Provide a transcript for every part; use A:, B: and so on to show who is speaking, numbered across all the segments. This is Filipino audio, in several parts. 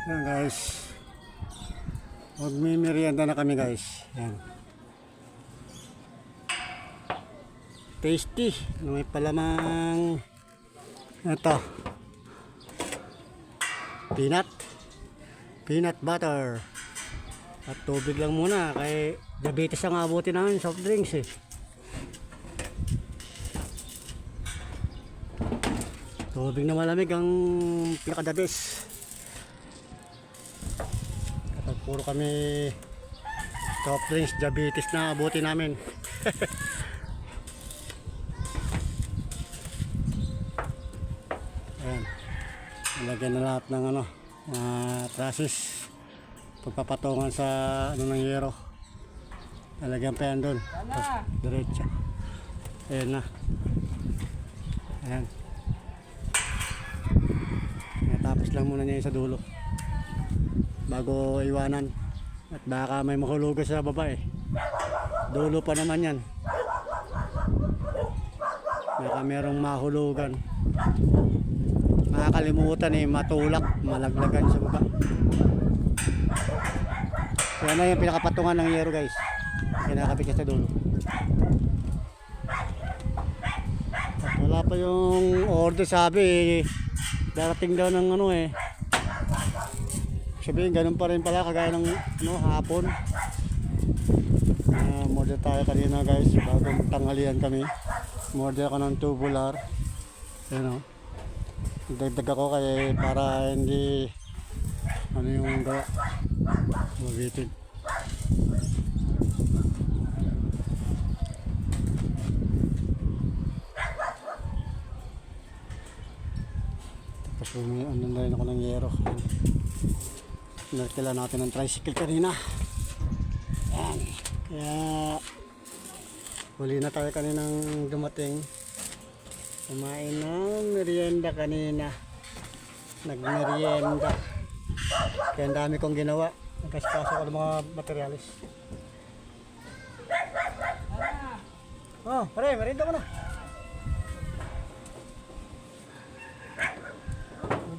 A: Ayan guys, magmimerienda na kami guys. Ayan. Tasty, may palamang ito, peanut butter at tubig lang muna kay diabetes ang abutin namin, soft drinks eh. Tubig na malamig ang pinakadabis. Kapag puro kami soft drinks, diabetes na abutin namin. Ayan, ilagyan na lahat ng traces, pagpapatungan sa ng yero. Nalagyan pa yan doon, diretso. Ayan na. Ayan. Tapos lang muna niya sa dulo bago iwanan, at baka may mahulugan sa baba eh. Dulo pa naman yan, baka merong mahulugan, makakalimutan eh, matulak, malaglagan sa baba. So yan na yung pinakapatungan ng yero guys, kinakabit niya sa dulo. At wala pa yung order, sabi darating daw ng sabihin ganun pa rin pala kagaya ng hapon. Order tayo kanina guys, bagong tanghalian kami. Order ako ng tubular. Ayan o, dagdag ako kaya para hindi yung gawa mabitin. Tapos ano na rin ako ng yero. Narkila natin ng tricycle kanina. Ayan. Kaya huli na tayo kaninang dumating. Kumain ng merienda kanina. Nagmerienda. Kaya ang dami kong ginawa. Nagkaskaso ko ng mga materialis. Oh, pare, merienda ko na.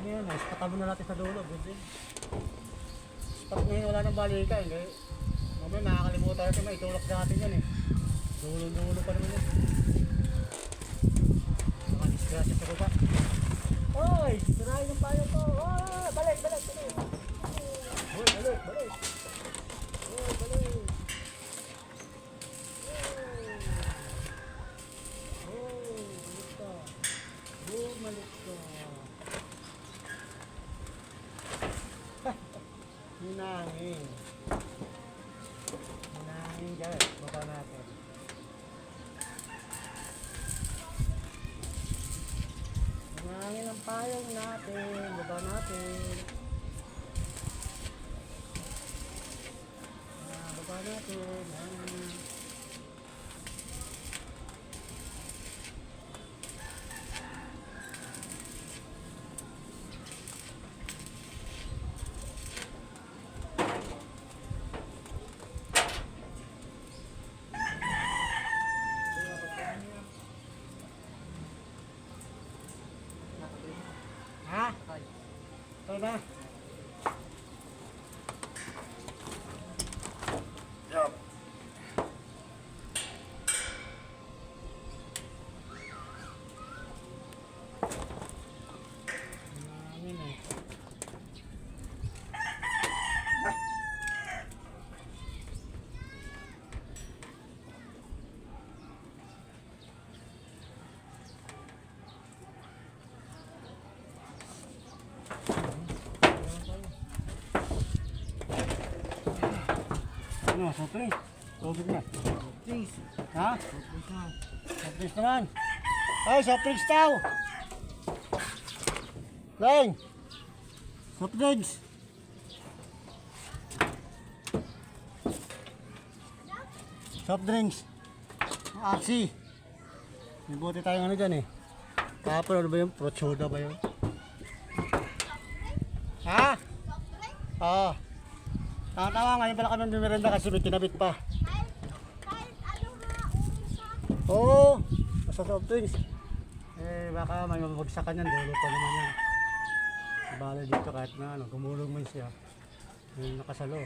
A: Yan, ispatabo na natin sa dulo. Good din. Pag ngayon wala nang balika, hindi. Mamaya nakakalimutan natin, maitulak sa atin yan eh. Dulo-dulo pa naman yan. Nakadisgrasya sa kupa. Oy! Sirahin ng payo ko! Oh, balik! Oy, balik! Oy, balik! Bumalik ka! Hinangin dyan, baba natin. Hinangin ang payong natin, baba natin. Baba natin. Ha? Ito na. Yup. Soft drinks. Tubig na. Soft drinks. Ha? Soft drinks naman. Ay, soft drinks daw. Leng. Soft drinks. Soft drinks. Aksi. May buti tayong ano dyan eh. Kahapon ano ba yung fruit soda ba yun? Ha? Oo. Tama, ngayon pala kami bumirenda kasi may kinabit pa. Kahit ano nga, oo, basta soft drinks. Baka may mabagsakan yan, dulo pa naman yan. Bale dito kahit na ano, gumulong man siya. Yung nakasalo.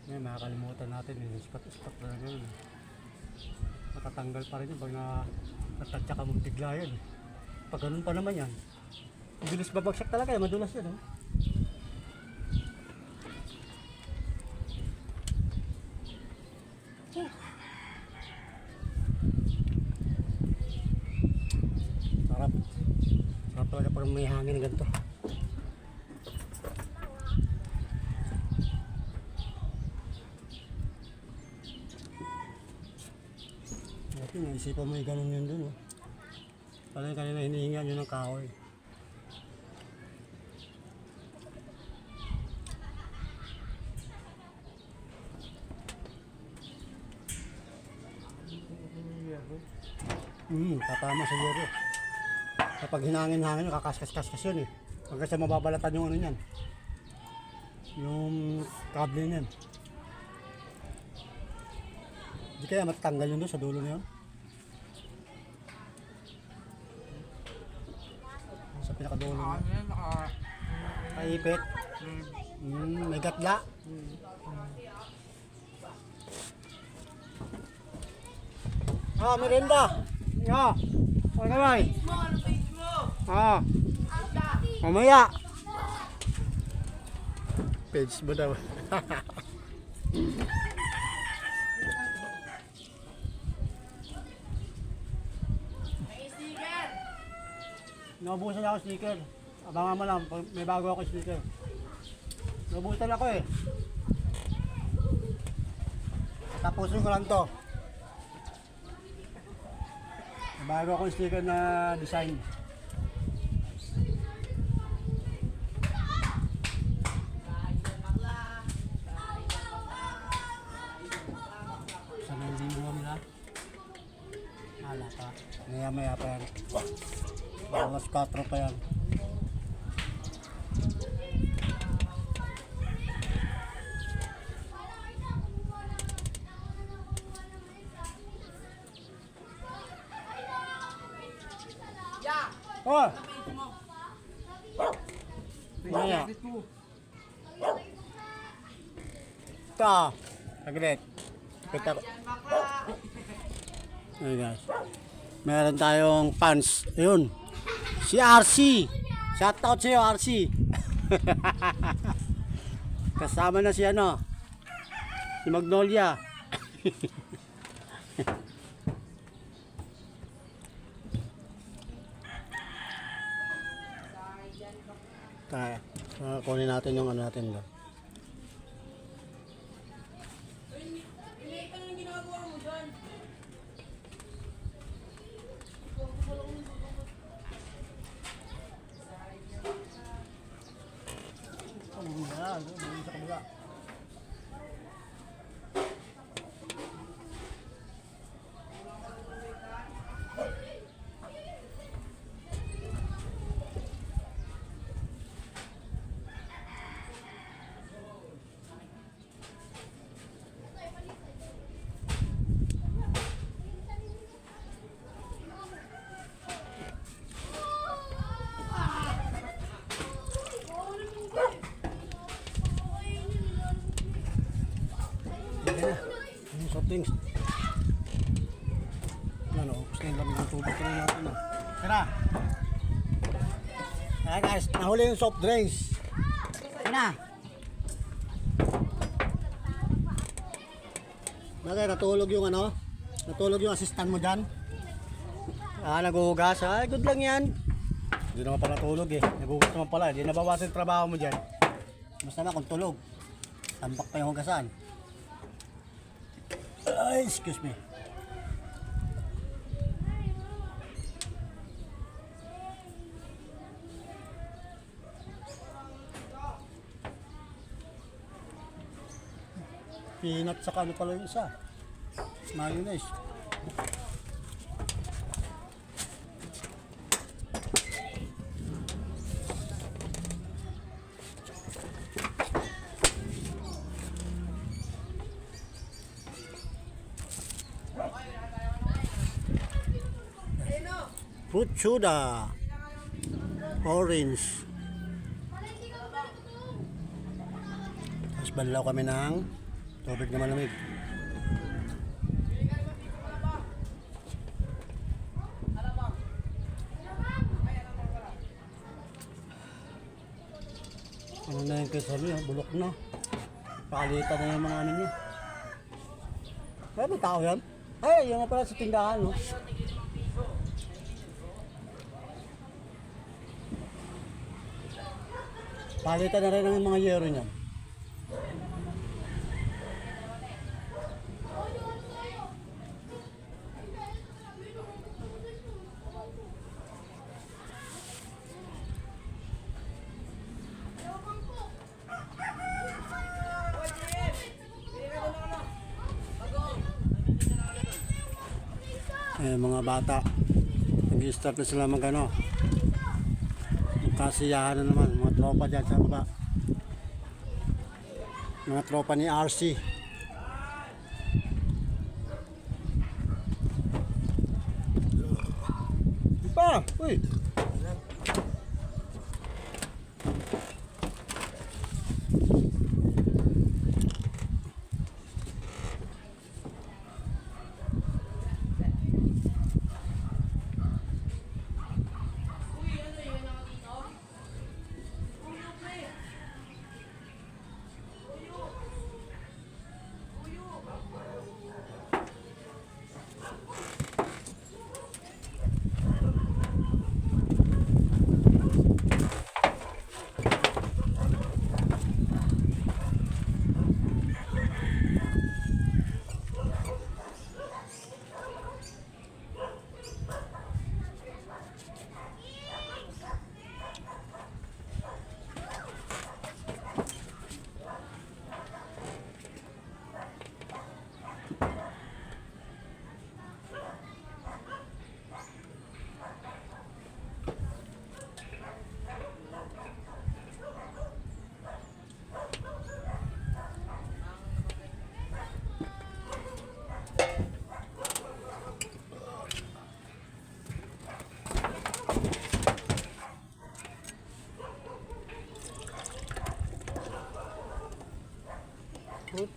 A: Ngayon, makakalimutan natin yung spot na gano'n. Matatanggal pa rin yun pag natatya ka mong bigla yun. Pag ganun pa naman yan, bilis babagsak talaga yan, madulas yan. Sarap. Sarap talaga pag may hangin na ganito. Naisipan mo yung ganun yun dun. Parang kanina hinihingan yun ng kahoy. Tatama sa yero. Kapag hinangin-hangin, kakaskas-kaskas yun eh. Hanggang sa mababalatan yung ano niyan. Yung kable niyan. Hindi kaya matatanggal yun doon sa dulo na yun. Sa pinakadulo na. Kaipit. May gatla. Merenda. Ano kamay? Mamaya. Page mo daw. Naubusan ako sticker. Abangan mo lang, may bago ako sticker. Naubusan ako eh. Tapusin ko lang to. May bago ako sticker na design. Sa may linggo nila. Hala pa. Maya pa yan. Alas 4 pa yan. Oh! Maya. Ito. Saglit. Kita ko. Ayun guys. Meron tayong pants. Ayun. Si RC. Shoutout sa'yo RC. Kasama na si ano. Si Magnolia. Kaya. Kunin natin yung ano natin doon. Sa kabila. Soft drinks. Ano, upos na yung lamig ng tubig ko na natin. Tara! Ayan guys, nahuli yung soft drinks. Ayan na! Bagay, natulog yung ano? Natulog yung assistant mo dyan. Naguhugas. Good lang yan. Hindi naman pa natulog eh. Naguhugas naman pala. Hindi nabawasan yung trabaho mo dyan. Basta na kung tulog. Tambak pa yung hugasan. Ay, excuse me. Peanut sa ano pala yung isa. Mayonnaise. Fruit soda. orange. Tapos banlaw kami ng tubig na malamig. Ano na yung kesal niya, bulok na. Pakalitan na yung mga ano niya. Ay, may tao yan? Ay, yung nga pala sa tindahan, no? Palitan na rin ang mga yero niyan. Eh, mga bata, nag-start na sila mag-ano, magkasiyahan na naman, mga tropa dyan sa baba, mga tropa ni RC. Pa, uy!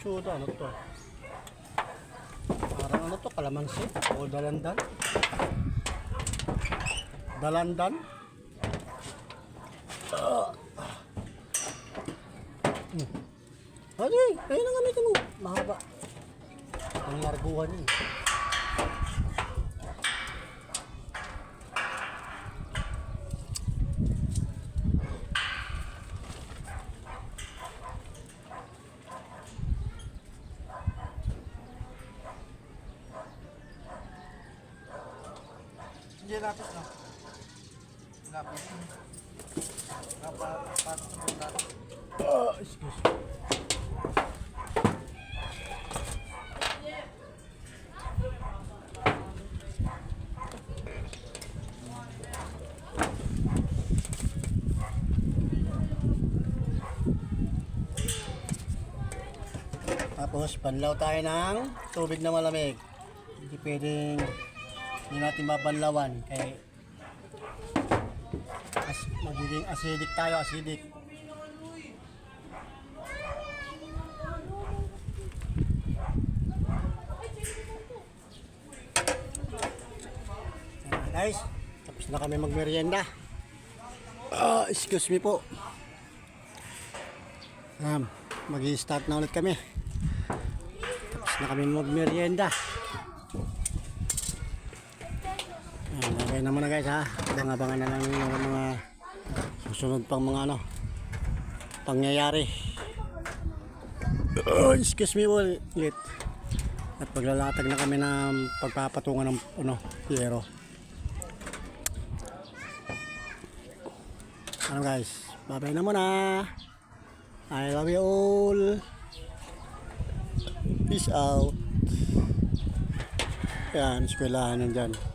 A: Chuda, ano to? Parang ano to, kalamansi o dalandan? Dalandan? Ay, ayun ang gamitin mo. Mahaba. Ang larguhan yun.
B: Hindi lapis na. Lapis. Patos na lapis.
A: Excuse me. Tapos panlaw tayo ng tubig na malamig. Hindi pwedeng hindi natin mapanlawan kaya magiging acidic tayo, acidic. Guys, tapos na kami magmerienda. Excuse me po. Mag-i-start na ulit kami. Tapos na kami magmerienda. Lagay naman na guys ha. Abangan na lang yung mga susunod pang mga ano pangyayari. Excuse me ulit. At paglalatag na kami ng pagpapatungan ng ano, yero. Ano guys, bye-bye na muna. I love you all. Peace out. Yan, eskwelahan yan dyan.